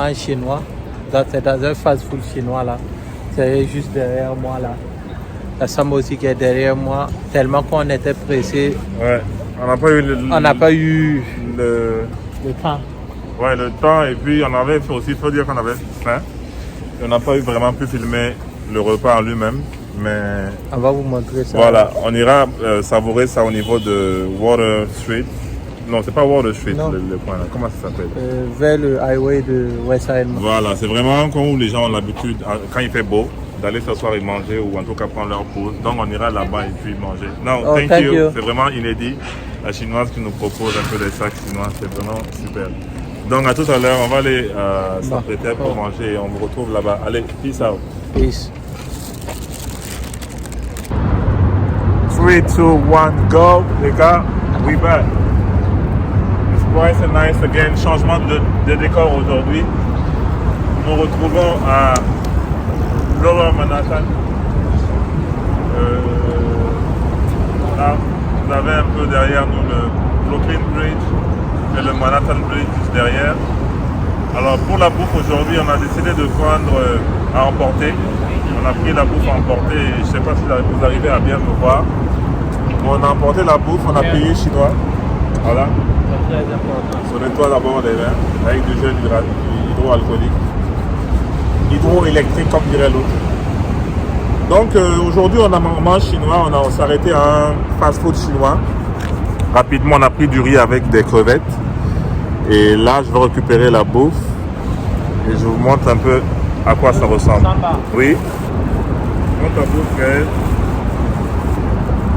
mange chinois. C'est dans un fast-food chinois là. C'est juste derrière moi là. La Samba aussi qui est derrière moi. Tellement qu'on était pressé. Ouais, on n'a pas eu le temps. Ouais, le temps. Et puis on avait aussi, il faut dire qu'on avait faim. On n'a pas eu vraiment pu filmer le repas en lui-même. Mais on va vous montrer ça. Voilà, on ira savourer ça au niveau de Water Street. Non, c'est pas Water Street le point là. Comment ça s'appelle? Vers le highway de West Island. Voilà, c'est vraiment comme où les gens ont l'habitude, quand il fait beau, d'aller s'asseoir et manger ou en tout cas prendre leur pause. Donc on ira là-bas et puis manger. Non, thank you. C'est vraiment inédit. La chinoise qui nous propose un peu des sacs chinois, c'est vraiment super. Donc à tout à l'heure, on va aller s'apprêter pour manger et on vous retrouve là-bas. Allez, peace out. Peace. 3, 2, 1, go, les gars, we back. It's bright and nice again. Changement de décor aujourd'hui. Nous nous retrouvons à Lower Manhattan. Là, vous avez un peu derrière nous le Brooklyn Bridge et le Manhattan Bridge juste derrière. Alors pour la bouffe aujourd'hui, on a décidé de prendre à emporter. On a pris la bouffe à emporter et je ne sais pas si vous arrivez à bien me voir. On a emporté la bouffe, on a payé chinois. Voilà. C'est très important. On nettoie d'abord les vins avec du gel hydroalcoolique. Hydroélectrique comme dirait l'autre. Donc aujourd'hui on mange chinois, on s'est arrêté à un fast-food chinois. Rapidement on a pris du riz avec des crevettes. Et là je vais récupérer la bouffe. Et je vous montre un peu à quoi ça ressemble. Oui. Montre la bouffe, Gaël.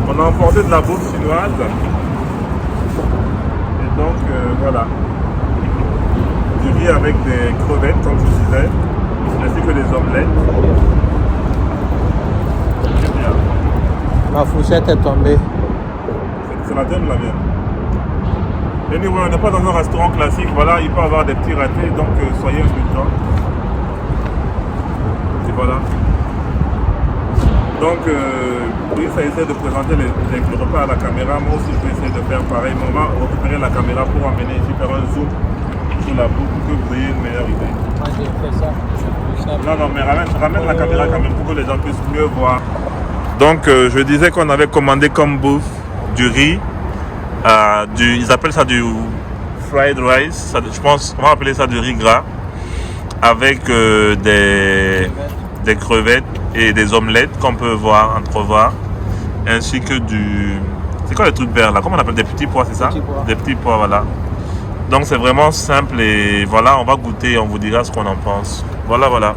On a emporté de la bouffe chinoise. Et donc, voilà. Du riz avec des crevettes, comme je disais, ainsi que des omelettes. C'est bien. Ma fourchette est tombée. C'est la tienne ou la mienne? Anyway, on n'est pas dans un restaurant classique. Voilà, il peut y avoir des petits ratés, donc soyez indulgents. Et voilà. Donc, lui, ça essaie de présenter les repas à la caméra. Moi aussi, je vais essayer de faire pareil. Mais on va récupérer la caméra pour amener ici, faire un zoom sur la bouffe pour que vous ayez une meilleure idée. Moi, j'ai fait ça. Non, mais ramène la caméra quand même pour que les gens puissent mieux voir. Donc, je disais qu'on avait commandé comme bouffe du riz. Ils appellent ça du fried rice. Ça, je pense qu'on va appeler ça du riz gras. Avec des crevettes et des omelettes qu'on peut entrevoir, ainsi que du... C'est quoi le truc vert là? Comment on appelle? Des petits pois, c'est ça? Des petits pois, voilà. Donc c'est vraiment simple et voilà, on va goûter et on vous dira ce qu'on en pense. Voilà.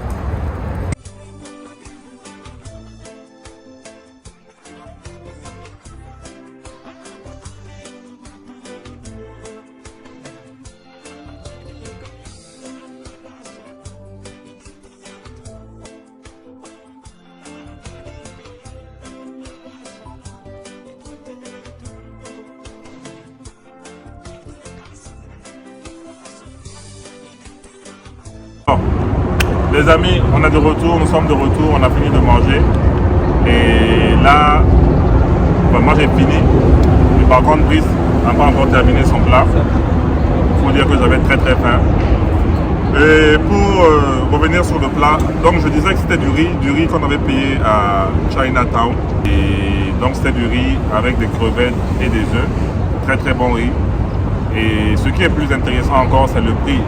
Les amis, on est de retour, nous sommes de retour, on a fini de manger. Et là, moi j'ai fini. Mais par contre, Brice n'a pas encore terminé son plat. Il faut dire que j'avais très faim. Et pour revenir sur le plat, donc je disais que c'était du riz qu'on avait payé à Chinatown. Et donc c'était du riz avec des crevettes et des œufs. Très bon riz. Et ce qui est plus intéressant encore, c'est le prix.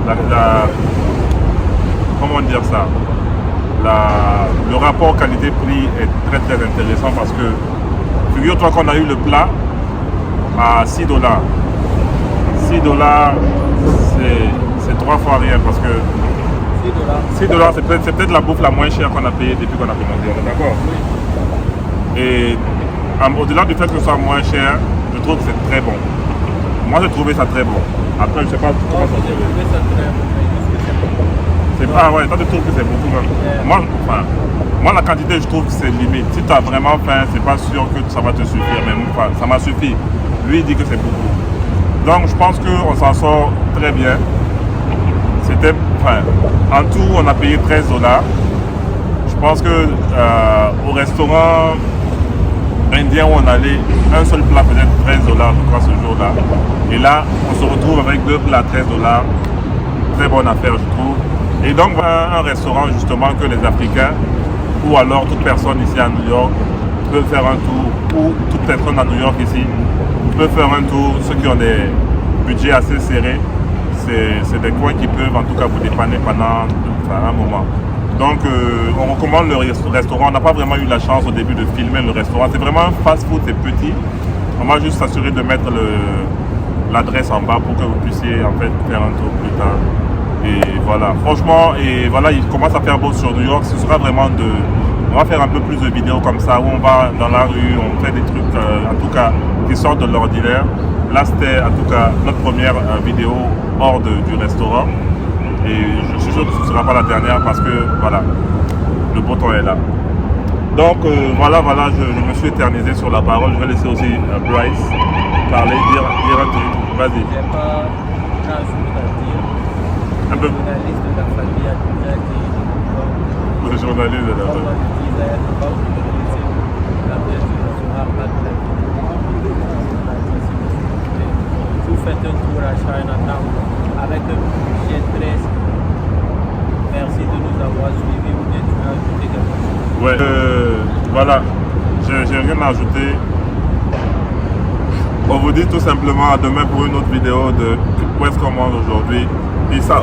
Comment dire ça? Le rapport qualité-prix est très intéressant parce que figure-toi qu'on a eu le plat à $6. $6, c'est 3 fois rien parce que $6 c'est peut-être la bouffe la moins chère qu'on a payée depuis qu'on a commandé, on est d'accord? Oui. Et au-delà du fait que ce soit moins cher, je trouve que c'est très bon. Moi j'ai trouvé ça très bon. Après je sais pas comment ça se fait. C'est pas, ouais, toi tu trouves que c'est beaucoup même. Moi la quantité je trouve que c'est limite. Si tu as vraiment faim, c'est pas sûr que ça va te suffire, mais enfin, ça m'a suffi. Lui il dit que c'est beaucoup. Donc je pense qu'on s'en sort très bien. C'était, en tout on a payé $13. Je pense que au restaurant indien où on allait, un seul plat faisait $13 je crois ce jour-là. Et là on se retrouve avec 2 plats à $13. Très bonne affaire je trouve. Et donc, voilà un restaurant justement que les Africains, ou alors toute personne ici à New York, peut faire un tour, ou toute personne à New York ici, peut faire un tour, ceux qui ont des budgets assez serrés. C'est des coins qui peuvent en tout cas vous dépanner pendant un moment. Donc on recommande le restaurant. On n'a pas vraiment eu la chance au début de filmer le restaurant. C'est vraiment un fast-food, c'est petit. On va juste s'assurer de mettre l'adresse en bas pour que vous puissiez en fait faire un tour plus tard. Et voilà, franchement, et voilà, il commence à faire beau sur New York. Ce sera vraiment on va faire un peu plus de vidéos comme ça où on va dans la rue, on fait des trucs en tout cas qui sortent de l'ordinaire. Là, c'était en tout cas notre première vidéo hors du restaurant. Et je suis sûr que ce ne sera pas la dernière parce que voilà, le beau temps est là. Donc voilà, je me suis éternisé sur la parole. Je vais laisser aussi Bryce parler, dire un truc. Vas-y. J'ai pas grand-chose à dire. Un peu. Le journaliste de la famille a déjà dit. Le journaliste de la Comme famille. on disait, il ne faut pas vous laisser la blessure sera pas de la vie. Vous faites un tour à Chinatown avec un budget très. Merci de nous avoir suivis. Ou bien tu as ajouté quelque chose. Ouais, voilà, j'ai rien à ajouter. On vous dit tout simplement à demain pour une autre vidéo de où est-ce qu'on mange aujourd'hui. Et ça.